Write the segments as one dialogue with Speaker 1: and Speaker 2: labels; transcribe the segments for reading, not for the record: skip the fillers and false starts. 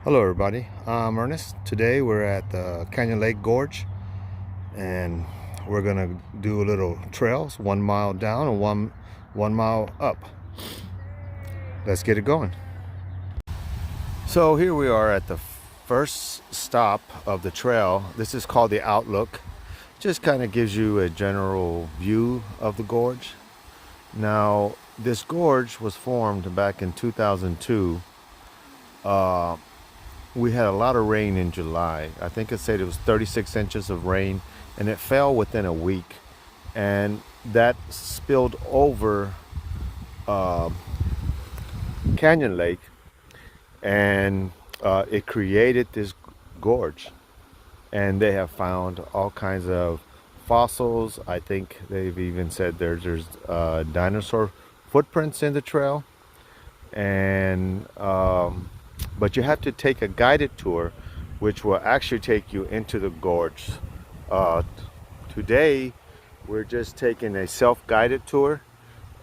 Speaker 1: Hello everybody, I'm Ernest. Today we're at the Cayon Lake Gorge and we're gonna do a little trails, 1 mile down and one mile up. Let's get it going. So here we are at the first stop of the trail. This is called the Outlook. Just kind of gives you a general view of the gorge. Now this gorge was formed back in 2002. We had a lot of rain in July. I think it said it was 36 inches of rain, and it fell within a week, and that spilled over Cayon Lake, and it created this gorge. And they have found all kinds of fossils. I think they've even said there's dinosaur footprints in the trail, and but you have to take a guided tour, which will actually take you into the gorge. Today, we're just taking a self-guided tour,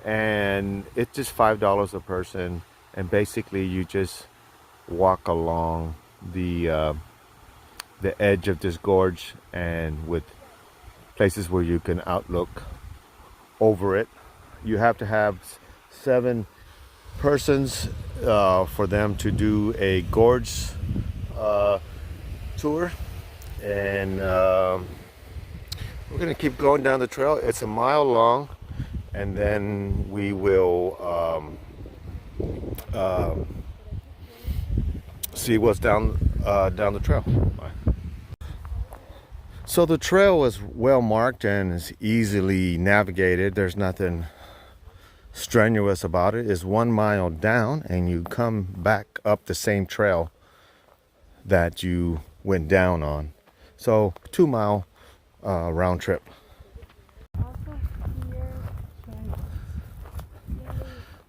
Speaker 1: and it's just $5 a person. And basically, you just walk along the edge of this gorge, and with places where you can outlook over it. You have to have 7 persons for them to do a gorge tour, and we're gonna keep going down the trail. It's a mile long, and then we will see what's down the trail. Bye. So the trail is well marked and is easily navigated. There's nothing strenuous about it. Is 1 mile down, and you come back up the same trail that you went down on. So 2 mile round trip.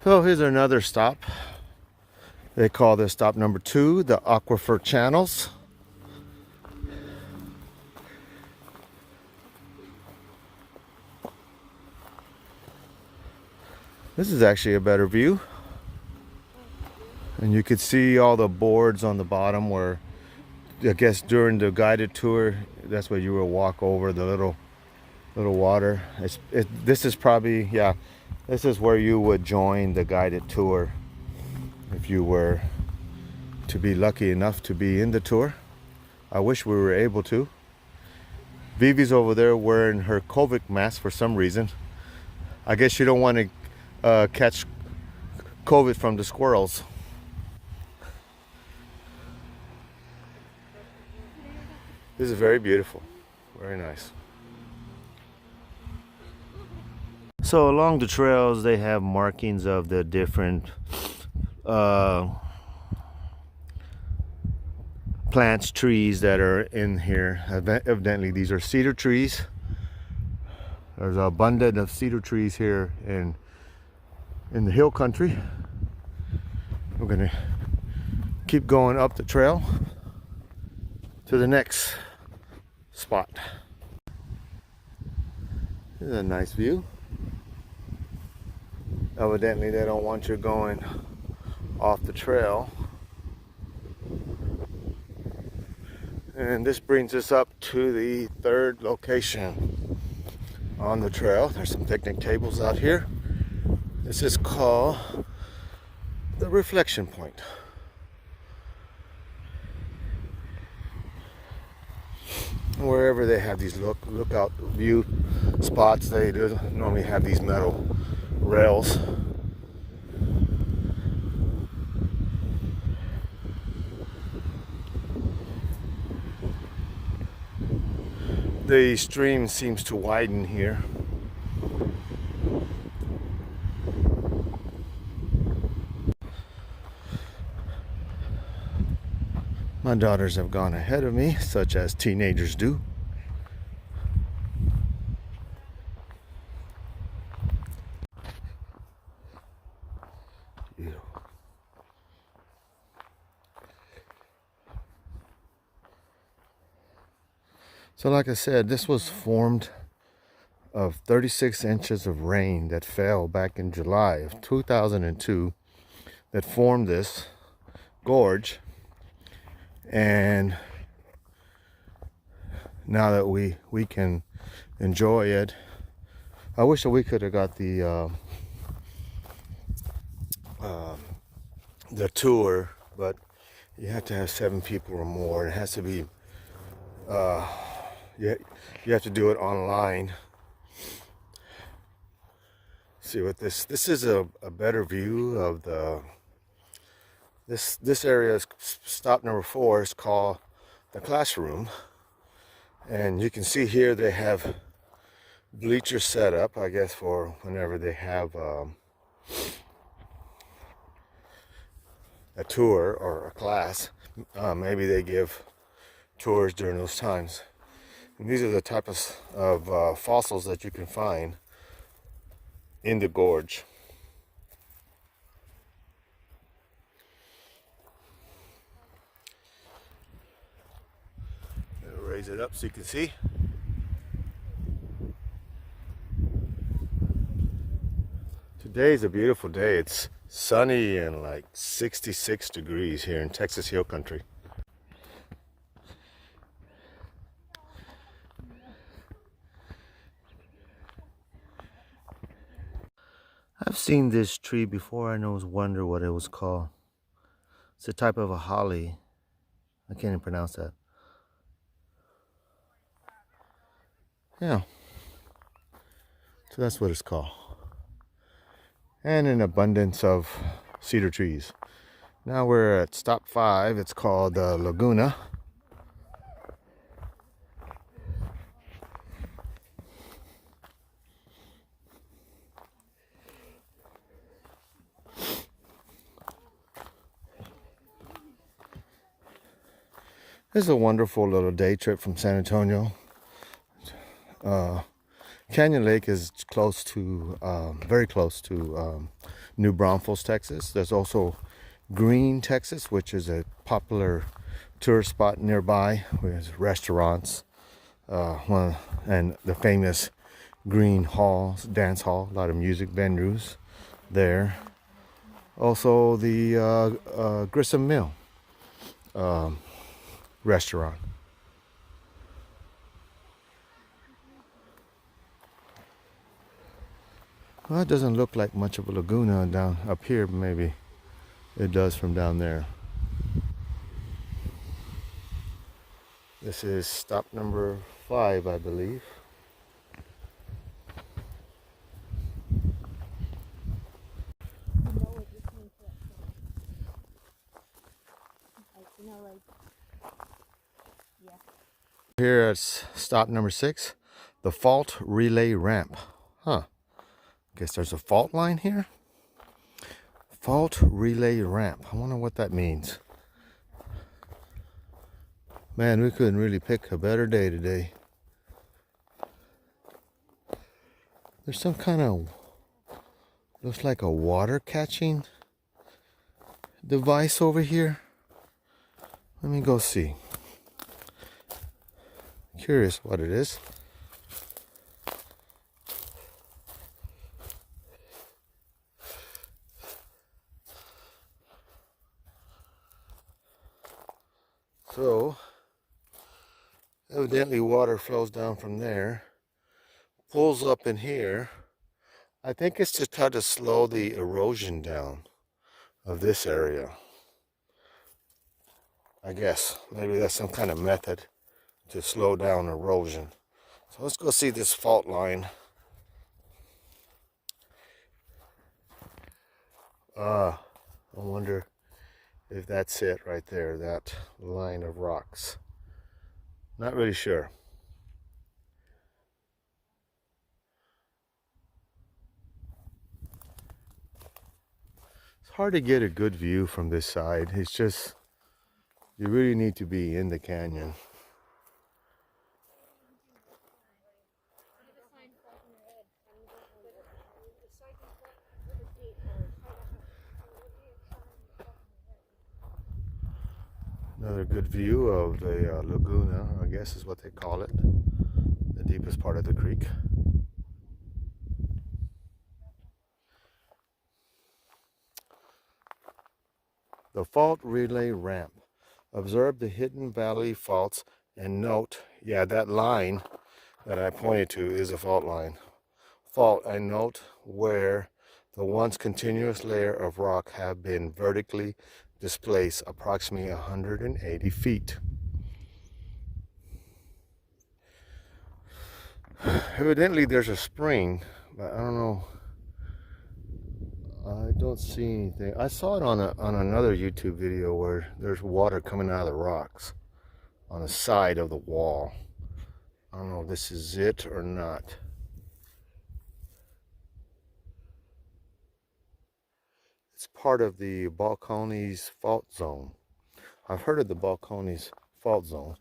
Speaker 1: So here's another stop. They call this stop number 2 the Aquifer Channels. This is actually a better view, and you could see all the boards on the bottom where, I guess during the guided tour, that's where you will walk over the little water. This is probably, yeah, this is where you would join the guided tour if you were to be lucky enough to be in the tour. I wish we were able to. Vivi's over there wearing her COVID mask for some reason. I guess you don't want to catch COVID from the squirrels. This is very beautiful, very nice. So along the trails they have markings of the different plants, trees that are in here. Evidently these are cedar trees. There's an abundance of cedar trees here in the hill country. We're gonna keep going up the trail to the next spot. This is a nice view. Evidently they don't want you going off the trail. And this brings us up to the 3rd location on the trail. There's some picnic tables out here. This is called the Reflection Point. Wherever they have these lookout view spots, they do normally have these metal rails. The stream seems to widen here. My daughters have gone ahead of me, such as teenagers do. Beautiful. So like I said, this was formed of 36 inches of rain that fell back in July of 2002 that formed this gorge. And now that we can enjoy it, I wish that we could have got the tour, but you have to have 7 people or more. It has to be you have to do it online. See what this is a better view of this area is stop number 4 is called the classroom, and you can see here they have bleachers set up, I guess, for whenever they have a tour or a class. Maybe they give tours during those times. And these are the type of fossils that you can find in the gorge. I'll raise it up so you can see. Today's a beautiful day. It's sunny and like 66 degrees here in Texas Hill Country. I've seen this tree before. I always wonder what it was called. It's a type of a holly. I can't even pronounce that. Yeah. So that's what it's called. And an abundance of cedar trees. Now we're at stop 5. It's called Laguna. This is a wonderful little day trip from San Antonio. Cayon Lake is close to, very close to New Braunfels, Texas. There's also Green, Texas, which is a popular tourist spot nearby with restaurants, and the famous Green Hall, dance hall, a lot of music venues there. Also the Grissom Mill restaurant. Well, it doesn't look like much of a laguna down up here, but maybe it does from down there. This is stop number 5, I believe. Here at stop number 6, the fault relay ramp. Huh. Guess there's a fault line here. Fault relay ramp. I wonder what that means. Man, we couldn't really pick a better day today. There's some kind of, looks like a water catching device over here. Let me go see. Curious what it is. So, evidently water flows down from there, pulls up in here. I think it's to try to slow the erosion down of this area. I guess maybe that's some kind of method to slow down erosion. So let's go see this fault line. I wonder if that's it right there, that line of rocks. Not really sure. It's hard to get a good view from this side. It's just, you really need to be in the canyon. Another good view of the Laguna, I guess is what they call it, the deepest part of the creek. The fault relay ramp. Observe the hidden valley faults and note, yeah, that line that I pointed to is a fault line. Fault, and note where the once continuous layer of rock have been vertically displaced approximately 180 feet. Evidently there's a spring, but I don't know. I don't see anything. I saw it on another YouTube video where there's water coming out of the rocks on the side of the wall. I don't know if this is it or not. It's part of the Balcones fault zone. I've heard of the Balcones fault zone.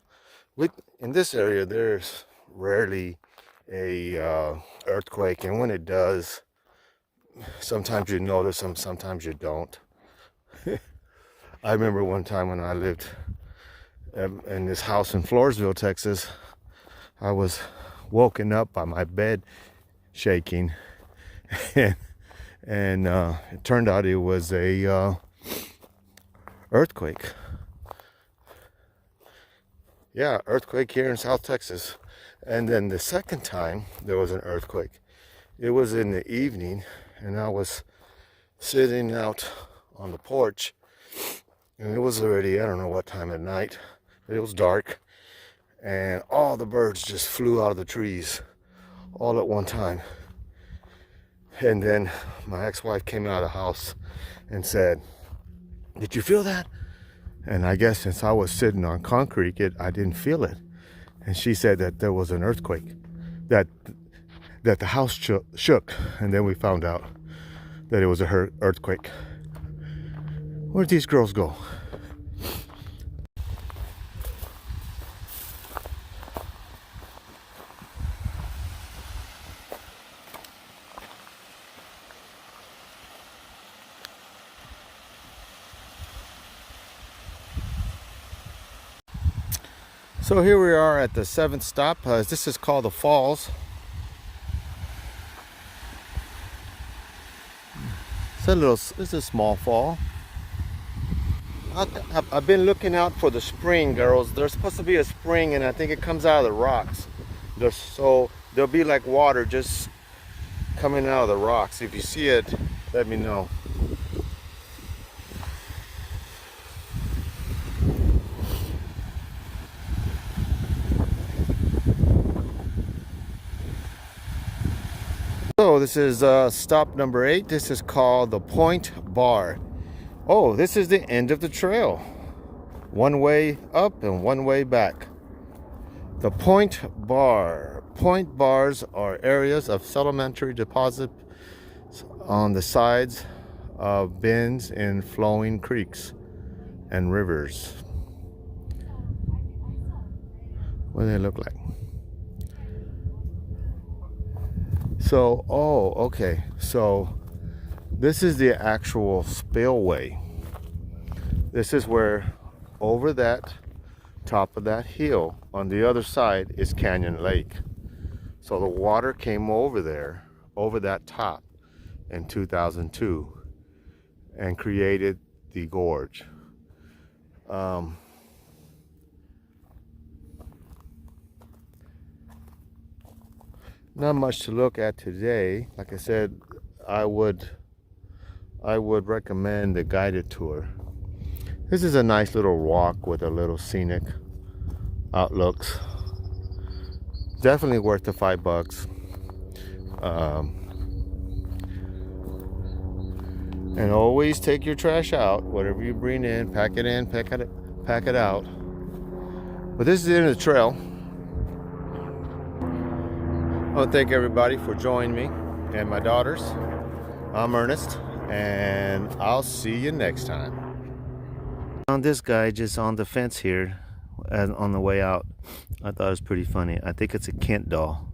Speaker 1: In this area, there's rarely a earthquake, and when it does, sometimes you notice them, sometimes you don't. I remember one time when I lived in this house in Floresville, Texas, I was woken up by my bed shaking, and it turned out it was a earthquake. Yeah, earthquake here in South Texas. And then the second time there was an earthquake, it was in the evening, and I was sitting out on the porch, and it was already, I don't know what time of night, but it was dark, and all the birds just flew out of the trees all at one time. And then my ex-wife came out of the house and said, "Did you feel that?" And I guess since I was sitting on concrete, I didn't feel it. And she said that there was an earthquake, that the house shook, and then we found out that it was a earthquake. Where'd these girls go? So here we are at the 7th stop. This is called the Falls. It's a small fall. I've been looking out for the spring, girls. There's supposed to be a spring, and I think it comes out of the rocks. So there'll be like water just coming out of the rocks. If you see it, let me know. So this is stop number 8. This is called the Point Bar. Oh, this is the end of the trail. One way up and one way back. The Point Bar. Point bars are areas of sedimentary deposits on the sides of bends in flowing creeks and rivers. What do they look like? So, oh, okay. So this is the actual spillway. This is where, over that top of that hill, on the other side is Cayon Lake. So the water came over there, over that top in 2002 and created the gorge. Not much to look at today. Like I said, I would recommend the guided tour. This is a nice little walk with a little scenic outlooks. Definitely worth the $5. And always take your trash out. Whatever you bring in, pack it in, pack it out. But this is the end of the trail. I want to thank everybody for joining me and my daughters. I'm Ernest, and I'll see you next time. Found this guy just on the fence here and on the way out. I thought it was pretty funny. I think it's a Kent doll.